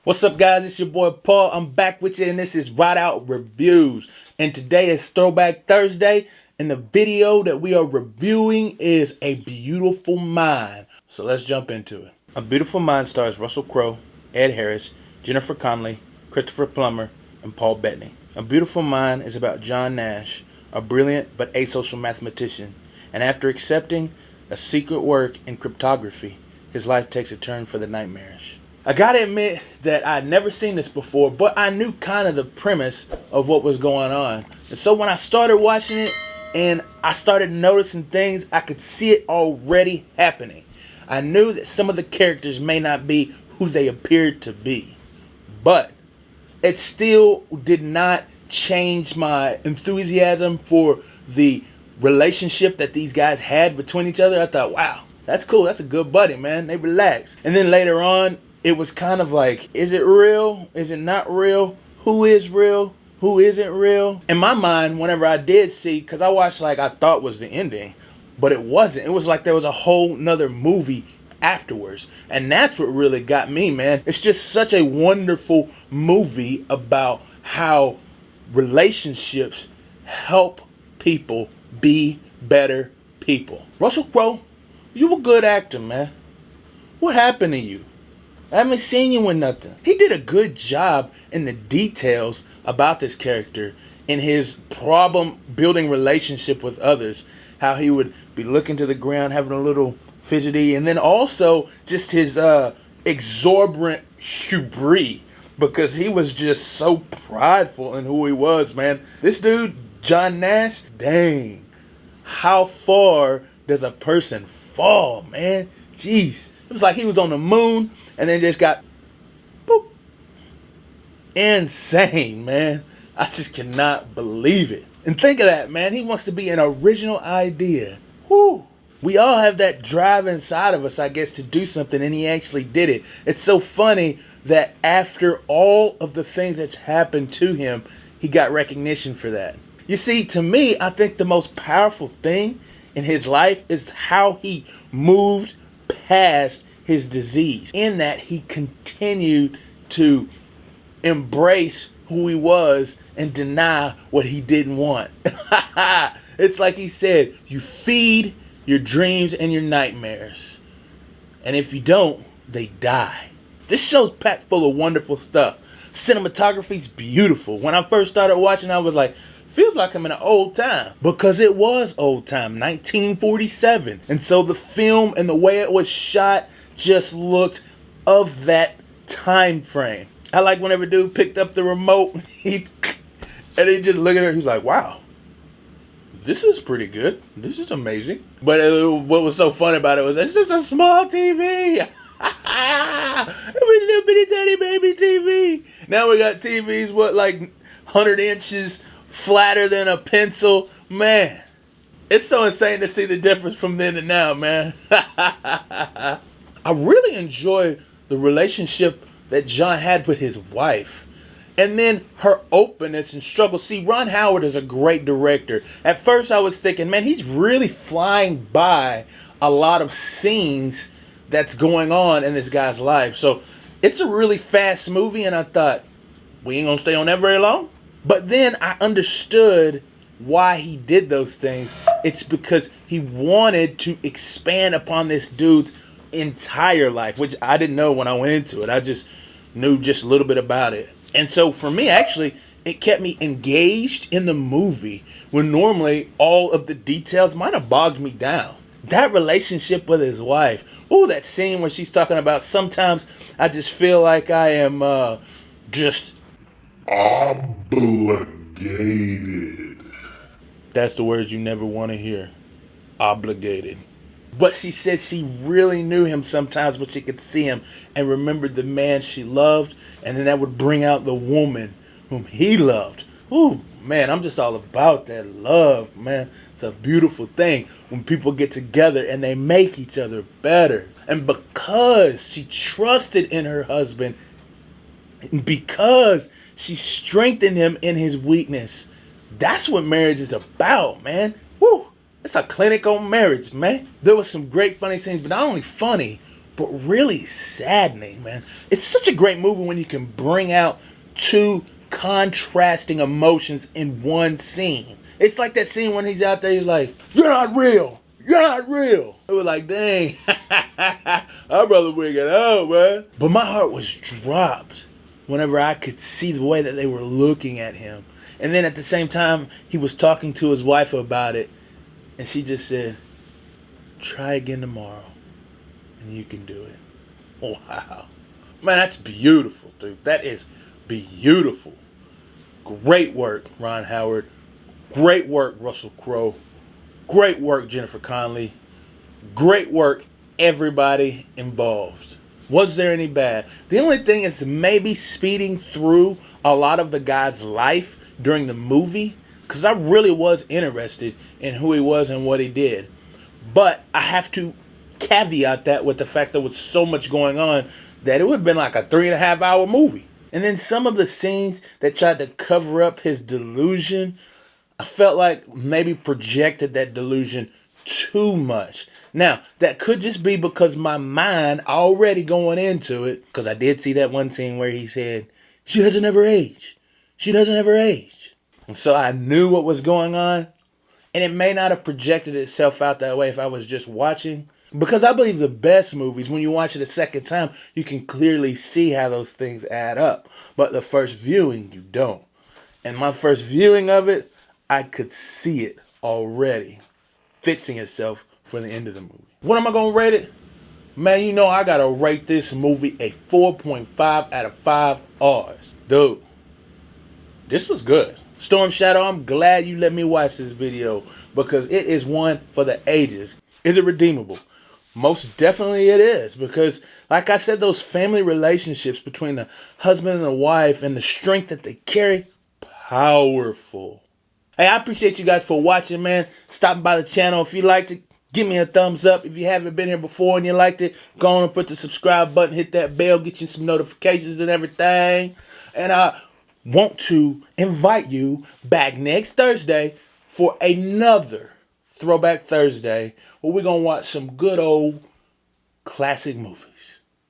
What's up, guys? It's your boy Paul. I'm back with you, and this is Rideout Reviews. And today is Throwback Thursday, and the video that we are reviewing is A Beautiful Mind. So let's jump into it. A Beautiful Mind stars Russell Crowe, Ed Harris, Jennifer Connelly, Christopher Plummer, and Paul Bettany. A Beautiful Mind is about John Nash, a brilliant but asocial mathematician, and after accepting a secret work in cryptography, his life takes a turn for the nightmarish. I gotta admit that I'd never seen this before, but I knew kind of the premise of what was going on. And so when I started watching it and I started noticing things, I could see it already happening. I knew that some of the characters may not be who they appeared to be, but it still did not change my enthusiasm for the relationship that these guys had between each other. I thought, wow, that's cool. That's a good buddy, man. They relax. And then later on, it was kind of like, is it real? Is it not real? Who is real? Who isn't real? In my mind, whenever I did see, because I watched like I thought was the ending, but it wasn't. It was like there was a whole nother movie afterwards. And that's what really got me, man. It's just such a wonderful movie about how relationships help people be better people. Russell Crowe, you a good actor, man. What happened to you? I haven't seen you in nothing. He did a good job in the details about this character, in his problem building relationship with others. How he would be looking to the ground, having a little fidgety, and then also just his exorbitant hubris, because he was just so prideful in who he was, man. This dude, John Nash, dang. How far does a person fall, man? Jeez. It was like he was on the moon and then just got boop. Insane, man. I just cannot believe it. And think of that, man. He wants to be an original idea. Whew. We all have that drive inside of us, I guess, to do something, and he actually did it. It's so funny that after all of the things that's happened to him, he got recognition for that. You see, to me, I think the most powerful thing in his life is how he moved past his disease, in that he continued to embrace who he was and deny what he didn't want. It's like he said, you feed your dreams and your nightmares, and if you don't, they die. This show's packed full of wonderful stuff. Cinematography's beautiful. When I first started watching, I was like, feels like I'm in an old time, because it was old time, 1947. And so the film and the way it was shot just looked of that time frame. I like whenever dude picked up the remote and he just looked at her, he's like, wow, this is pretty good. This is amazing. But what was so fun about it was, it's just a small TV. It was a little bitty tiny baby TV. Now we got TVs, like 100 inches flatter than a pencil. Man, it's so insane to see the difference from then to now, man. I really enjoy the relationship that John had with his wife, and then her openness and struggle. See, Ron Howard is a great director. At first I was thinking, man, he's really flying by a lot of scenes that's going on in this guy's life. So it's a really fast movie, and I thought, we ain't gonna stay on that very long. But then I understood why he did those things. It's because he wanted to expand upon this dude's entire life, which I didn't know when I went into it. I just knew just a little bit about it. And so for me, actually, it kept me engaged in the movie, when normally all of the details might have bogged me down. That relationship with his wife. Oh, that scene where she's talking about, sometimes I just feel like I am just obligated. That's the words you never want to hear. Obligated. But she said she really knew him sometimes, but she could see him and remembered the man she loved, and then that would bring out the woman whom he loved. Ooh, man, I'm just all about that love, man. It's a beautiful thing when people get together and they make each other better. And because she trusted in her husband, because she strengthened him in his weakness, that's what marriage is about, man. Woo! It's a clinic on marriage, man. There was some great funny scenes, but not only funny, but really saddening, man. It's such a great movie when you can bring out two contrasting emotions in one scene. It's like that scene when he's out there, he's like, "You're not real. You're not real." It was like, dang, I'd rather wig it out, man. But my heart was dropped whenever I could see the way that they were looking at him. And then at the same time, he was talking to his wife about it. And she just said, "Try again tomorrow and you can do it." Wow. Man, that's beautiful, dude. That is beautiful. Great work, Ron Howard. Great work, Russell Crowe. Great work, Jennifer Connelly. Great work, everybody involved. Was there any bad? The only thing is maybe speeding through a lot of the guy's life during the movie, because I really was interested in who he was and what he did. But I have to caveat that with the fact there was so much going on that it would have been like a 3.5 hour movie. And then some of the scenes that tried to cover up his delusion, I felt like maybe projected that delusion too much. Now, that could just be because my mind already going into it, because I did see that one scene where he said, "She doesn't ever age. She doesn't ever age." And so I knew what was going on. And it may not have projected itself out that way if I was just watching. Because I believe the best movies, when you watch it a second time, you can clearly see how those things add up. But the first viewing, you don't. And my first viewing of it, I could see it already fixing itself for the end of the movie. What am I going to rate it? Man, you know I got to rate this movie a 4.5 out of 5 R's. Dude, this was good. Storm Shadow, I'm glad you let me watch this video because it is one for the ages. Is it redeemable? Most definitely it is, because like I said, those family relationships between the husband and the wife and the strength that they carry, powerful. Hey, I appreciate you guys for watching, man. Stopping by the channel. If you liked it, give me a thumbs up. If you haven't been here before and you liked it, go on and put the subscribe button, hit that bell, get you some notifications and everything. And I want to invite you back next Thursday for another Throwback Thursday where we're going to watch some good old classic movies.